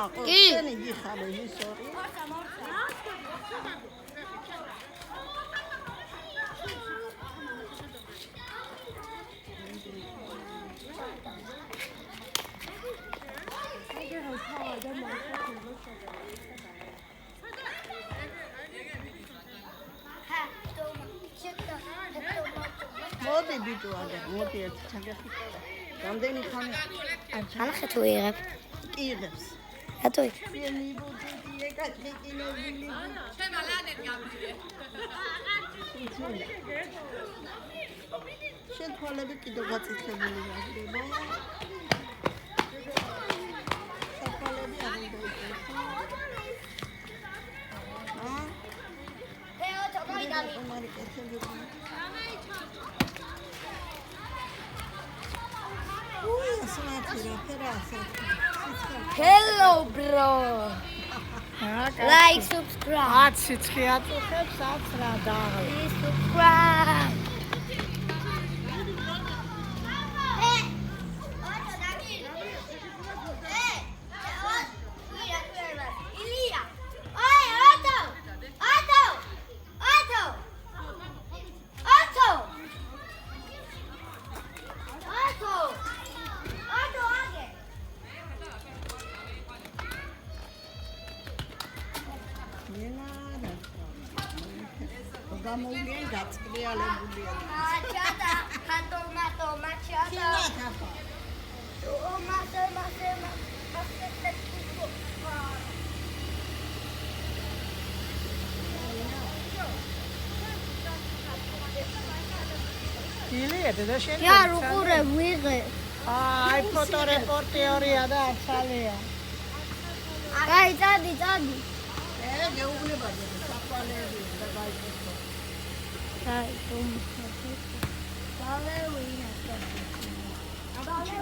შენი გიხარე ისორი. მოდი ბიჭო აგა მოდი ერთ ჩაგეხიტა რამდენი ხანი ხალხი თუ იღებ კი იღებს რატო შენი ბუჯეტი ეკაჭიკინებული შემალანეთ გამიე შენ თვალები კიდევ გაწითლებული გაგდება თვალები არ დაიწესა Hello bro. Like subscribe. აცი აწუხებს აც რა დაღლა. Please subscribe. გამოვლენ გაწკრიალებულია. Machada, tomato, machada. ილიეთ და შენ. Ja, ruqure ვიღე. აი ფოტორეპორტიორია და ახალია. Აი, წადი. გეუბნებადი საფალები და გაიქცო. Ai, como valeu isso. Vale,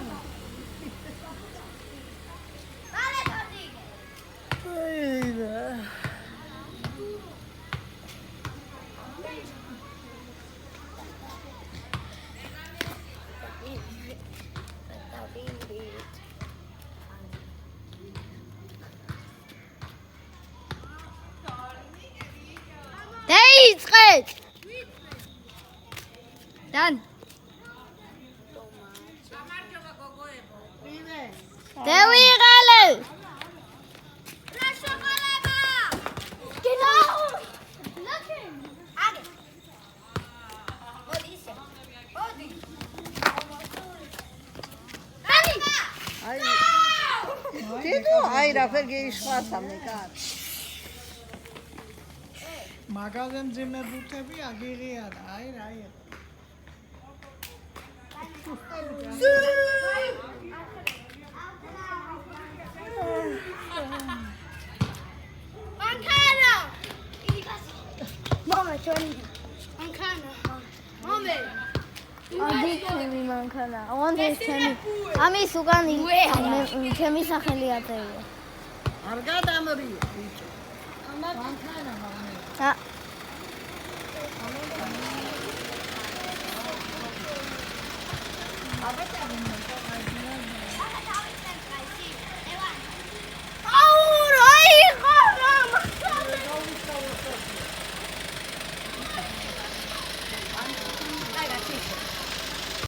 Dan. Dewi gale. Genau. Age. Odise. Odi. Dani. აი. დედო, აი რა ფერ გეიშხვა მე კარ. მაგაზე მძიმე ბუთები აგიღია და აი რა იყო. Mancana. Mama, Johnny. Mancana. Mama. Adikni mancana. I want this Johnny. Ami sugani. Chemi sakheli atelia. არ გადამრია ბიჭო. მაანქანა მამე. Ha. აბეთანი